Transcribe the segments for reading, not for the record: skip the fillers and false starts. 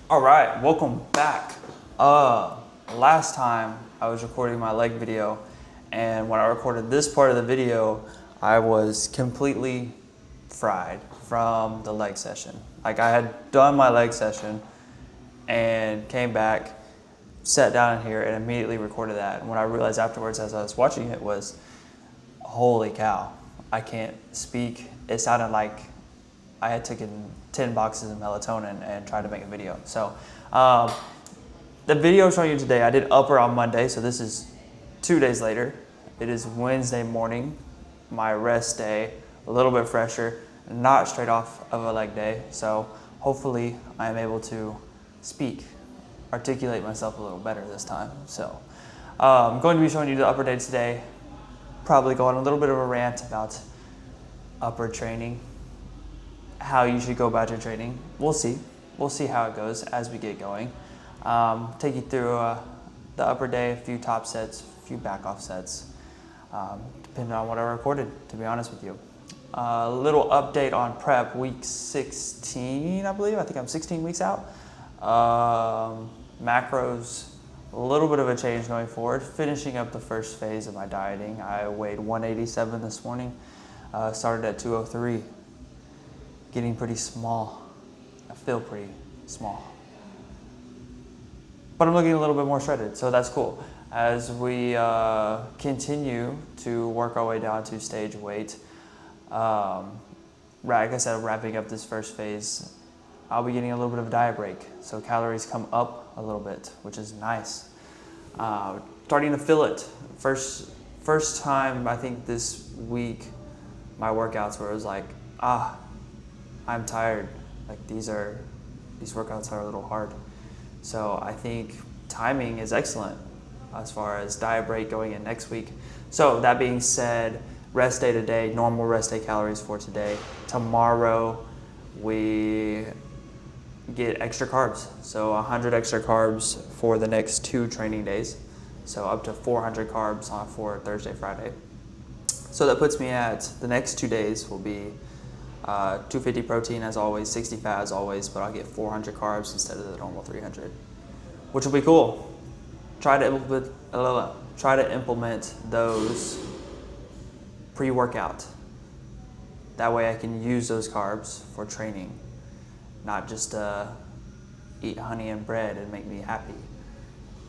All right, welcome back. Last time I was recording my leg video, and when I recorded this part of the video, I was completely fried from the leg session. Like I had done my leg session and came back, sat down in here, and immediately recorded that. And what I realized afterwards as I was watching it was, holy cow, I can't speak. It sounded like I had taken 10 boxes of melatonin and tried to make a video. So the video I'm showing you today, I did upper on Monday, so this is 2 days later. It is Wednesday morning, my rest day, a little bit fresher, not straight off of a leg day. So hopefully I am able to speak, articulate myself a little better this time. So I'm going to be showing you the upper day today, probably go on a little bit of a rant about upper training, how you should go about your training. We'll see. We'll see how it goes as we get going. Take you through the upper day, a few top sets, a few back off sets, depending on what I recorded, to be honest with you. A little update on prep, week 16, I believe. I think I'm 16 weeks out. Macros, a little bit of a change going forward. Finishing up the first phase of my dieting. I weighed 187 this morning, started at 203. Getting pretty small. I feel pretty small. But I'm looking a little bit more shredded, so that's cool. As we continue to work our way down to stage weight, like I said, wrapping up this first phase, I'll be getting a little bit of a diet break. So calories come up a little bit, which is nice. Starting to feel it. First time, I think this week, my workouts where it was like, I'm tired. Like these workouts are a little hard. So I think timing is excellent as far as diet break going in next week. So that being said, rest day today, normal rest day calories for today. Tomorrow we get extra carbs. So 100 extra carbs for the next 2 training days. So up to 400 carbs for Thursday, Friday. So that puts me at the next 2 days will be 250 protein as always, 60 fat as always, but I'll get 400 carbs instead of the normal 300, which will be cool. Try to implement those pre-workout. That way I can use those carbs for training, not just eat honey and bread and make me happy.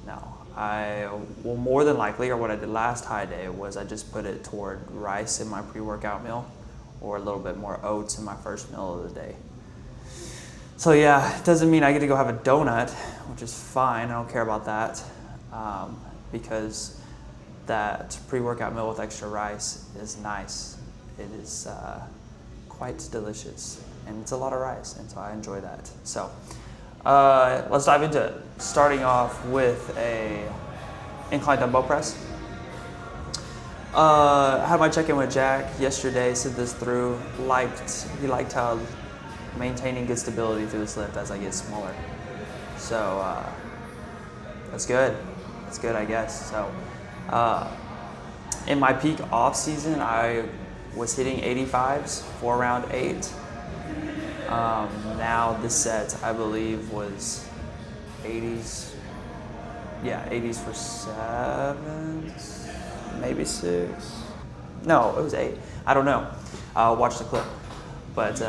No, I will more than likely, or what I did last high day was I just put it toward rice in my pre-workout meal, or a little bit more oats in my first meal of the day. So yeah, it doesn't mean I get to go have a donut, which is fine. I don't care about that, because that pre-workout meal with extra rice is nice. It is quite delicious, and it's a lot of rice, and so I enjoy that. So let's dive into it. Starting off with a incline dumbbell press. I had my check-in with Jack yesterday, sent this through. He liked how maintaining good stability through this lift as I get smaller. So that's good. That's good, I guess. So in my peak off season, I was hitting 85s for round 8. Now this set, I believe, was 80s. Yeah, 80s for 7s. Maybe 6. No, it was 8. I don't know. I'll watch the clip. But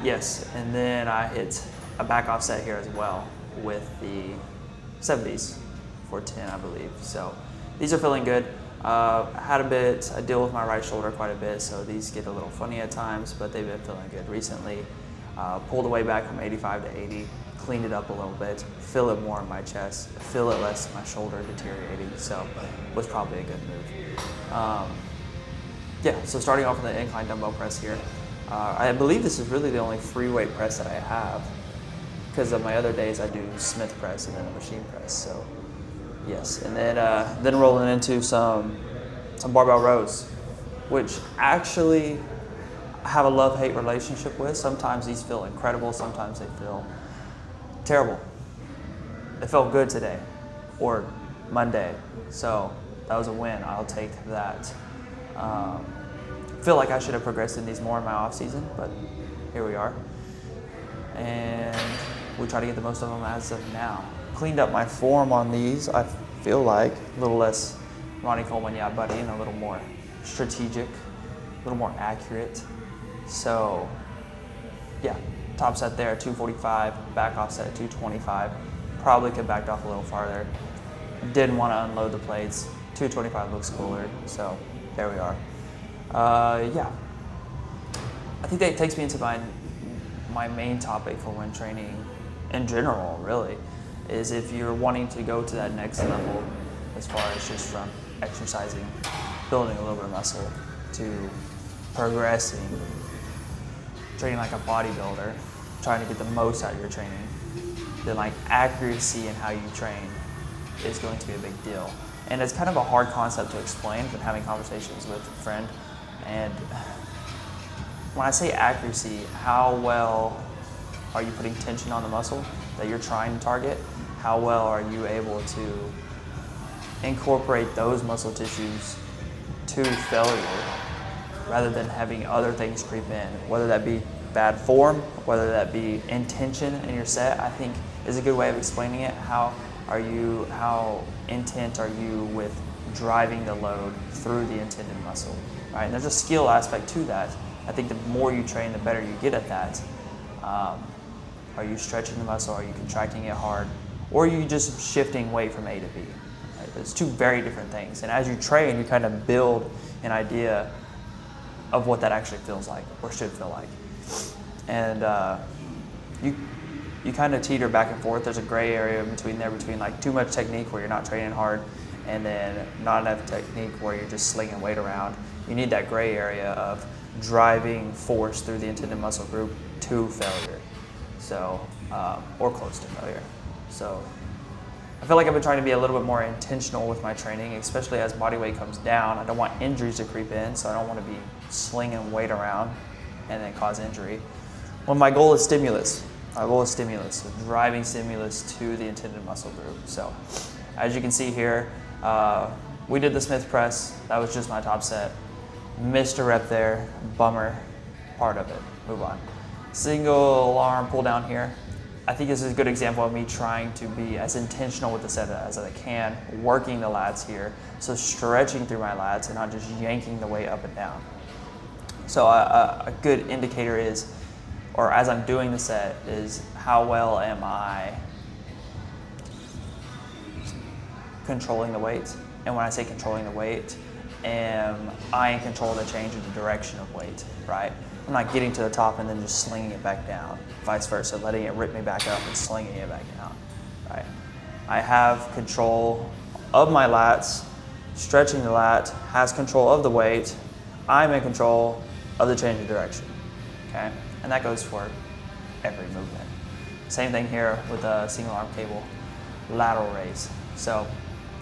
yes, and then I hit a back off set here as well with the 70s for 10, I believe. So these are feeling good. I deal with my right shoulder quite a bit, so these get a little funny at times, but they've been feeling good recently. Pulled away back from 85 to 80, cleaned it up a little bit, feel it more in my chest, feel it less in my shoulder deteriorating, so was probably a good move. Yeah, so starting off with the incline dumbbell press here. I believe this is really the only free weight press that I have, because of my other days I do Smith press and then a machine press, so yes. And then rolling into some barbell rows, which actually I have a love-hate relationship with. Sometimes these feel incredible, sometimes they feel terrible. It felt good today, or Monday, so that was a win. I'll take that. Feel like I should have progressed in these more in my off season, but here we are. And we try to get the most of them as of now. Cleaned up my form on these, I feel like, a little less Ronnie Coleman, yeah buddy, and a little more strategic, a little more accurate. So yeah, top set there at 245, back off set at 225. Probably could backed off a little farther. Didn't want to unload the plates. 225 looks cooler, so there we are. Yeah, I think that takes me into my main topic for when training in general, really, is if you're wanting to go to that next level as far as just from exercising, building a little bit of muscle, to progressing, training like a bodybuilder, trying to get the most out of your training, then like accuracy in how you train is going to be a big deal. And it's kind of a hard concept to explain, but having conversations with a friend. And when I say accuracy, how well are you putting tension on the muscle that you're trying to target? How well are you able to incorporate those muscle tissues to failure rather than having other things creep in, whether that be bad form, whether that be intention in your set, I think is a good way of explaining it. How intent are you with driving the load through the intended muscle, right? And there's a skill aspect to that. I think the more you train, the better you get at that. Are you stretching the muscle? Are you contracting it hard? Or are you just shifting weight from A to B? Right? It's two very different things. And as you train, you kind of build an idea of what that actually feels like or should feel like. And you kind of teeter back and forth. There's a gray area between like too much technique where you're not training hard, and then not enough technique where you're just slinging weight around. You need that gray area of driving force through the intended muscle group to failure, so or close to failure. So I feel like I've been trying to be a little bit more intentional with my training, especially as body weight comes down. I don't want injuries to creep in, so I don't want to be slinging weight around and then cause injury. When my goal is stimulus. My goal is stimulus, so driving stimulus to the intended muscle group. So as you can see here, we did the Smith press. That was just my top set. Missed a rep there, bummer, part of it, move on. Single arm pull down here. I think this is a good example of me trying to be as intentional with the set as I can, working the lats here, so stretching through my lats and not just yanking the weight up and down. So a good indicator is, or as I'm doing the set, is how well am I controlling the weight? And when I say controlling the weight, am I in control of the change of the direction of weight, right? I'm not getting to the top and then just slinging it back down, vice versa, letting it rip me back up and slinging it back down, right? I have control of my lats, stretching the lat, has control of the weight, I'm in control of the change of direction, okay? And that goes for every movement. Same thing here with a single arm cable lateral raise. So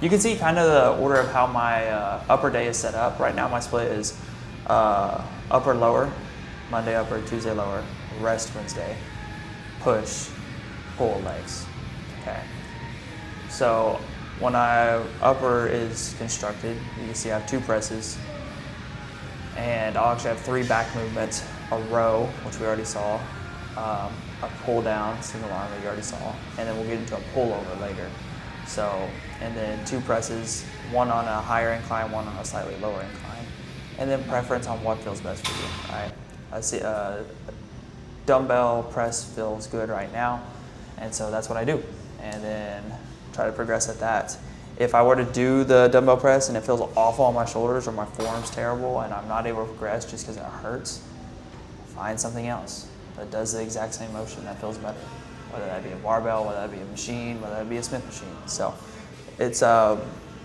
you can see kind of the order of how my upper day is set up. Right now my split is upper lower, Monday upper, Tuesday lower, rest Wednesday, push, pull legs, okay? So when upper is constructed, you can see I have 2 presses, and I'll actually have 3 back movements, a row, which we already saw, a pull down, single arm that you already saw, and then we'll get into a pullover later. So, and then 2 presses, one on a higher incline, one on a slightly lower incline, and then preference on what feels best for you, right? I see dumbbell press feels good right now, and so that's what I do, and then try to progress at that. If I were to do the dumbbell press and it feels awful on my shoulders or my form's terrible and I'm not able to progress just because it hurts, find something else that does the exact same motion that feels better. Whether that be a barbell, whether that be a machine, whether that be a Smith machine. So it's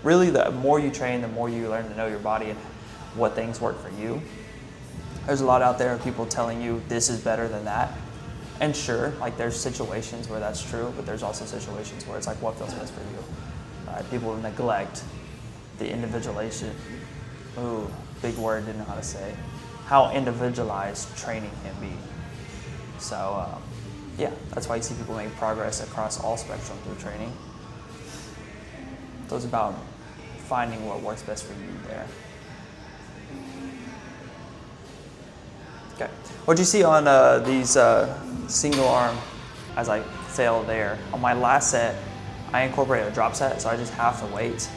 really the more you train, the more you learn to know your body and what things work for you. There's a lot out there of people telling you this is better than that. And sure, like there's situations where that's true, but there's also situations where it's like what feels best for you. People neglect the individualization. Ooh, big word, didn't know how to say. How individualized training can be. So yeah, that's why you see people make progress across all spectrum through training. So it's about finding what works best for you there. Okay, what you see on these single arm, as I fail there. On my last set, I incorporated a drop set, so I just half the weight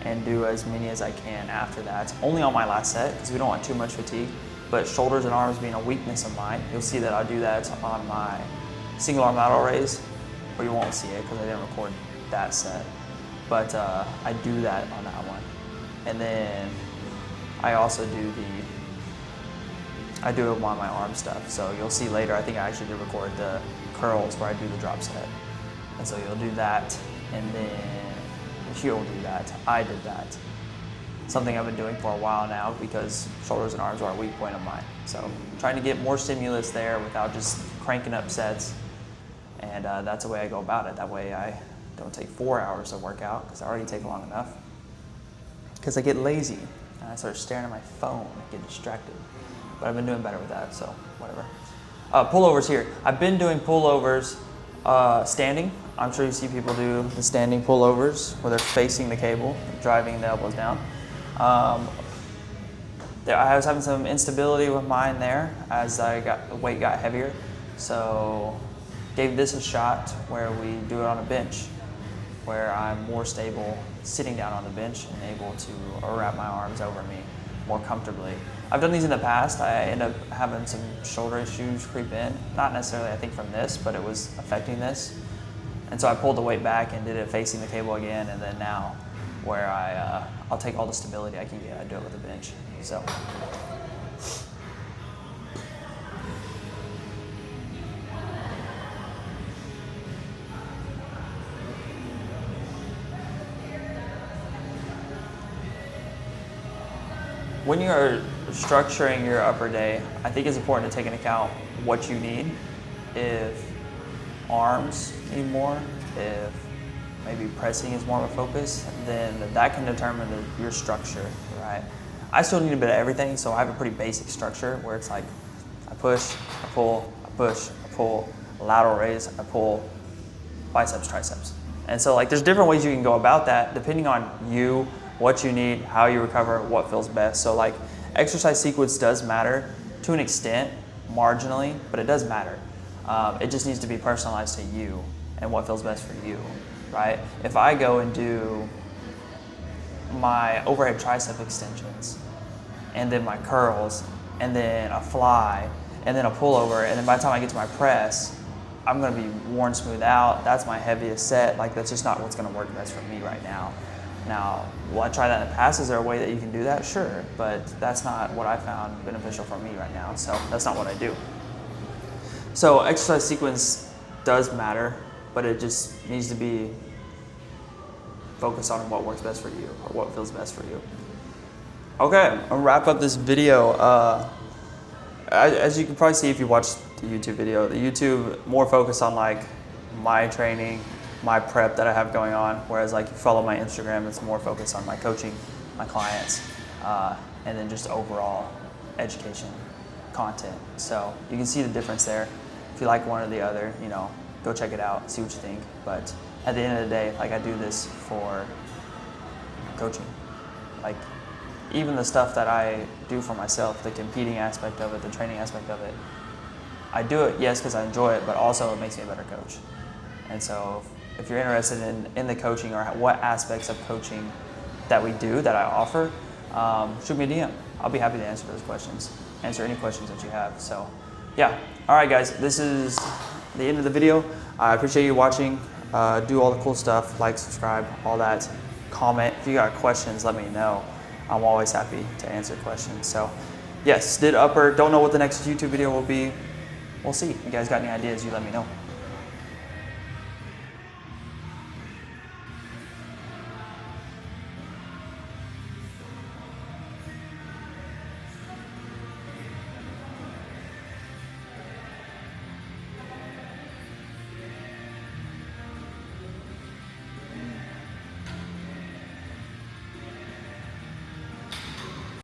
and do as many as I can after that. Only on my last set, because we don't want too much fatigue, but shoulders and arms being a weakness of mine, you'll see that I do that on my single arm lateral raise, or you won't see it because I didn't record that set. But I do that on that one. And then I also do I do it on my arm stuff. So you'll see later, I think I actually did record the curls where I do the drop set. And so you'll do that, and then you'll do that. I did that. Something I've been doing for a while now because shoulders and arms are a weak point of mine. So trying to get more stimulus there without just cranking up sets. And that's the way I go about it. That way I don't take 4 hours to work out because I already take long enough. Because I get lazy and I start staring at my phone and get distracted. But I've been doing better with that, so whatever. Pullovers here. I've been doing pullovers standing. I'm sure you see people do the standing pullovers where they're facing the cable, driving the elbows down. I was having some instability with mine there as the weight got heavier. So gave this a shot where we do it on a bench, where I'm more stable sitting down on the bench and able to wrap my arms over me more comfortably. I've done these in the past. I ended up having some shoulder issues creep in. Not necessarily, I think, from this, but it was affecting this. And so I pulled the weight back and did it facing the cable again, and then now where I'll take all the stability I can get, I do it with a bench. So. When you are structuring your upper day, I think it's important to take into account what you need. If arms need more, if maybe pressing is more of a focus, then that can determine your structure, right? I still need a bit of everything, so I have a pretty basic structure where it's like I push, I pull, I push, I pull, lateral raise, I pull, biceps, triceps. And so like there's different ways you can go about that depending on you, what you need, how you recover, what feels best. So like exercise sequence does matter to an extent, marginally, but it does matter. It just needs to be personalized to you and what feels best for you, right? If I go and do my overhead tricep extensions and then my curls and then a fly and then a pullover, and then by the time I get to my press, I'm gonna be worn smooth out. That's my heaviest set. Like that's just not what's gonna work best for me right now. Now, will I try that in the past? Is there a way that you can do that? Sure, but that's not what I found beneficial for me right now, so that's not what I do. So exercise sequence does matter, but it just needs to be focused on what works best for you or what feels best for you. Okay, I'll wrap up this video. As you can probably see if you watch the YouTube video, the YouTube more focused on like my training, my prep that I have going on, whereas like you follow my Instagram, it's more focused on my coaching, my clients, and then just overall education content. So you can see the difference there. If you like one or the other, you know, go check it out, see what you think. But at the end of the day, like I do this for coaching. Like even the stuff that I do for myself, the competing aspect of it, the training aspect of it, I do it, yes, because I enjoy it, but also it makes me a better coach. And so if you're interested in the coaching or what aspects of coaching that we do, that I offer, shoot me a DM. I'll be happy to answer those questions, answer any questions that you have. So yeah, all right guys, this is the end of the video. I appreciate you watching. Do all the cool stuff, like, subscribe, all that. Comment. If you got questions, let me know. I'm always happy to answer questions. So yes, did upper, don't know what the next YouTube video will be. We'll see. If you guys got any ideas, you let me know.